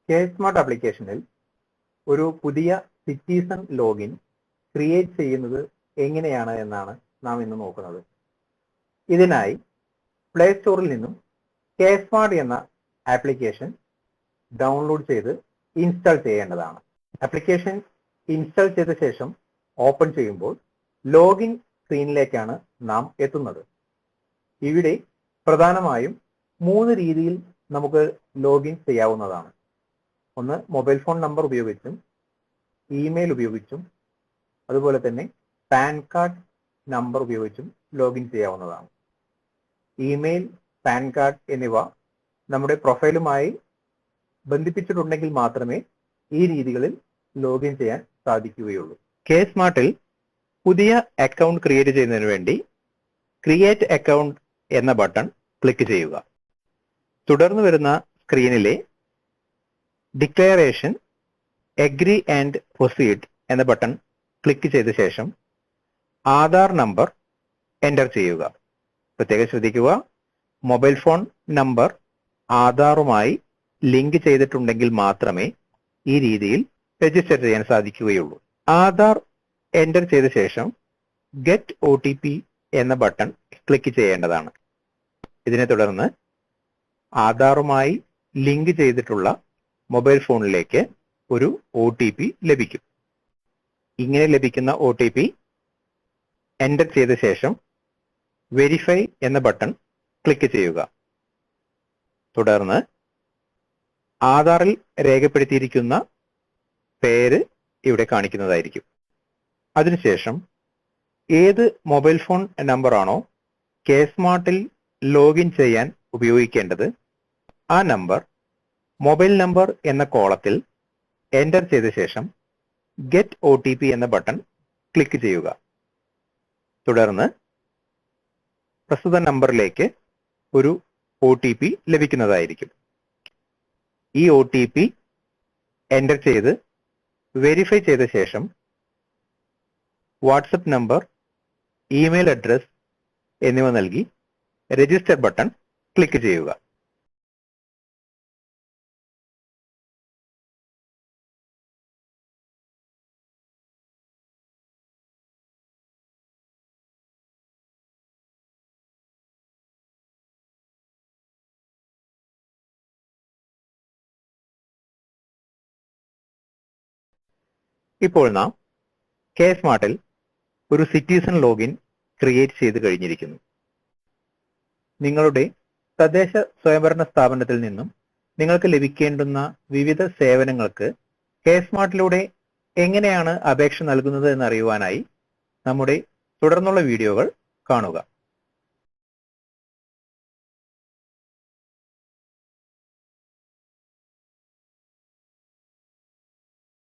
K smart ആപ്ലിക്കേഷനിൽ ഒരു പുതിയ സിറ്റിസൺ ലോഗിൻ ക്രിയേറ്റ് ചെയ്യുന്നത് എങ്ങനെയാണ് എന്നാണ് നാം ഇന്ന് നോക്കുന്നത്. ഇതിനായി പ്ലേ സ്റ്റോറിൽ നിന്നും കെ സ്മാർട്ട് എന്ന ആപ്ലിക്കേഷൻ ഡൗൺലോഡ് ചെയ്ത് ഇൻസ്റ്റാൾ ചെയ്യേണ്ടതാണ്. ആപ്ലിക്കേഷൻ ഇൻസ്റ്റാൾ ചെയ്ത ശേഷം ഓപ്പൺ ചെയ്യുമ്പോൾ ലോഗിൻ സ്ക്രീനിലേക്കാണ് നാം എത്തുന്നത്. ഇവിടെ പ്രധാനമായും 3 രീതിയിൽ നമുക്ക് ലോഗിൻ ചെയ്യാവുന്നതാണ്. ഒന്ന്, മൊബൈൽ ഫോൺ നമ്പർ ഉപയോഗിച്ചും ഇമെയിൽ ഉപയോഗിച്ചും അതുപോലെ തന്നെ പാൻ കാർഡ് നമ്പർ ഉപയോഗിച്ചും ലോഗിൻ ചെയ്യാവുന്നതാണ്. ഇമെയിൽ, പാൻ കാർഡ് എന്നിവ നമ്മുടെ പ്രൊഫൈലുമായി ബന്ധിപ്പിച്ചിട്ടുണ്ടെങ്കിൽ മാത്രമേ ഈ രീതികളിൽ ലോഗിൻ ചെയ്യാൻ സാധിക്കുകയുള്ളൂ. കെ സ്മാർട്ടിൽ പുതിയ അക്കൗണ്ട് ക്രിയേറ്റ് ചെയ്യുന്നതിന് വേണ്ടി ക്രിയേറ്റ് അക്കൗണ്ട് എന്ന ബട്ടൺ ക്ലിക്ക് ചെയ്യുക. തുടർന്ന് വരുന്ന സ്ക്രീനിലെ ഡിക്ലറേഷൻ അഗ്രി ആൻഡ് പ്രൊസീഡ് എന്ന ബട്ടൺ ക്ലിക്ക് ചെയ്ത ശേഷം ആധാർ നമ്പർ എൻ്റർ ചെയ്യുക. പ്രത്യേകം ശ്രദ്ധിക്കുക, മൊബൈൽ ഫോൺ നമ്പർ ആധാറുമായി ലിങ്ക് ചെയ്തിട്ടുണ്ടെങ്കിൽ മാത്രമേ ഈ രീതിയിൽ രജിസ്റ്റർ ചെയ്യാൻ സാധിക്കുകയുള്ളൂ. ആധാർ എൻ്റർ ചെയ്ത ശേഷം ഗെറ്റ് OTP എന്ന ബട്ടൺ ക്ലിക്ക് ചെയ്യേണ്ടതാണ്. ഇതിനെ തുടർന്ന് ആധാറുമായി ലിങ്ക് ചെയ്തിട്ടുള്ള മൊബൈൽ ഫോണിലേക്ക് ഒരു OTP ലഭിക്കും. ഇങ്ങനെ ലഭിക്കുന്ന OTP എൻ്റർ ചെയ്ത ശേഷം വെരിഫൈ എന്ന ബട്ടൺ ക്ലിക്ക് ചെയ്യുക. തുടർന്ന് ആധാറിൽ രേഖപ്പെടുത്തിയിരിക്കുന്ന പേര് ഇവിടെ കാണിക്കുന്നതായിരിക്കും. അതിനുശേഷം ഏത് മൊബൈൽ ഫോൺ നമ്പറാണോ കെ സ്മാർട്ടിൽ ലോഗിൻ ചെയ്യാൻ ഉപയോഗിക്കേണ്ടത് ആ നമ്പർ മൊബൈൽ നമ്പർ എന്ന കോളത്തിൽ എൻ്റർ ചെയ്ത ശേഷം ഗെറ്റ് OTP എന്ന ബട്ടൺ ക്ലിക്ക് ചെയ്യുക. തുടർന്ന് പ്രസ്തുത നമ്പറിലേക്ക് ഒരു OTP ലഭിക്കുന്നതായിരിക്കും. ഈ OTP എൻ്റർ ചെയ്ത് വെരിഫൈ ചെയ്ത ശേഷം വാട്സപ്പ് നമ്പർ, ഇമെയിൽ അഡ്രസ് എന്നിവ നൽകി രജിസ്റ്റർ ബട്ടൺ ക്ലിക്ക് ചെയ്യുക. ഇപ്പോൾ നാം കെ സ്മാർട്ടിൽ ഒരു സിറ്റിസൺ ലോഗിൻ ക്രിയേറ്റ് ചെയ്ത് കഴിഞ്ഞിരിക്കുന്നു. നിങ്ങളുടെ തദ്ദേശ സ്വയംഭരണ സ്ഥാപനത്തിൽ നിന്നും നിങ്ങൾക്ക് ലഭിക്കേണ്ടുന്ന വിവിധ സേവനങ്ങൾക്ക് കെ സ്മാർട്ടിലൂടെ എങ്ങനെയാണ് അപേക്ഷ നൽകുന്നത് എന്നറിയുവാനായി നമ്മുടെ തുടർന്നുള്ള വീഡിയോകൾ കാണുക.